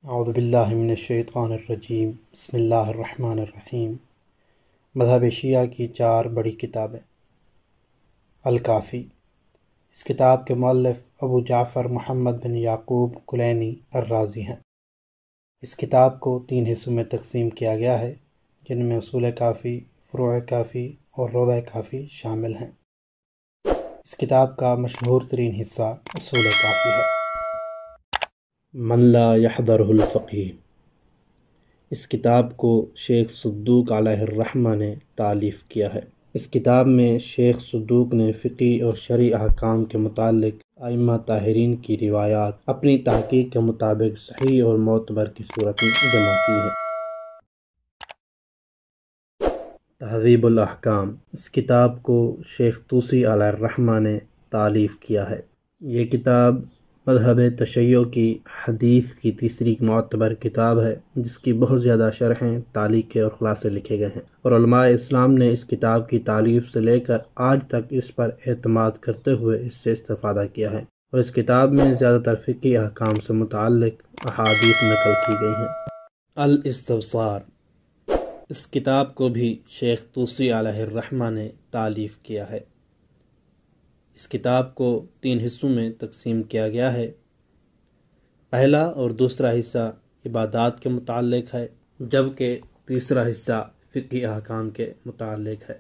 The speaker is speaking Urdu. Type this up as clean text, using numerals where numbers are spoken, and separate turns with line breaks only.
اعوذ باللہ من الشیطان الرجیم بسم اللہ الرحمن الرحیم۔ مذہب شیعہ کی 4 بڑی کتابیں۔ الکافی، اس کتاب کے مؤلف ابو جعفر محمد بن یعقوب کلینی الرازی ہیں۔ اس کتاب کو 3 حصوں میں تقسیم کیا گیا ہے، جن میں اصول کافی، فروع کافی اور روضہ کافی شامل ہیں۔ اس کتاب کا مشہور ترین حصہ اصول کافی ہے۔ من لا يحضرہ الفقیہ، اس کتاب کو شیخ صدوق علیہ الرحمہ نے تالیف کیا ہے۔ اس کتاب میں شیخ صدوق نے فقہی اور شرعی احکام کے متعلق ائمہ طاہرین کی روایات اپنی تحقیق کے مطابق صحیح اور معتبر کی صورت میں جمع کی ہیں۔ تہذیب الاحکام، اس کتاب کو شیخ طوسی علیہ الرحمہ نے تالیف کیا ہے۔ یہ کتاب مذہب تشیع کی حدیث کی تیسری معتبر کتاب ہے، جس کی بہت زیادہ شرحیں، تعلیقیں اور خلاصے لکھے گئے ہیں، اور علماء اسلام نے اس کتاب کی تالیف سے لے کر آج تک اس پر اعتماد کرتے ہوئے اس سے استفادہ کیا ہے، اور اس کتاب میں زیادہ تر فقہی احکام سے متعلق احادیث نقل کی گئی ہیں۔ الاستبصار، اس کتاب کو بھی شیخ طوسی علیہ الرحمہ نے تالیف کیا ہے۔ اس کتاب کو 3 حصوں میں تقسیم کیا گیا ہے۔ پہلا اور دوسرا حصہ عبادات کے متعلق ہے، جبکہ تیسرا حصہ فقہی احکام کے متعلق ہے۔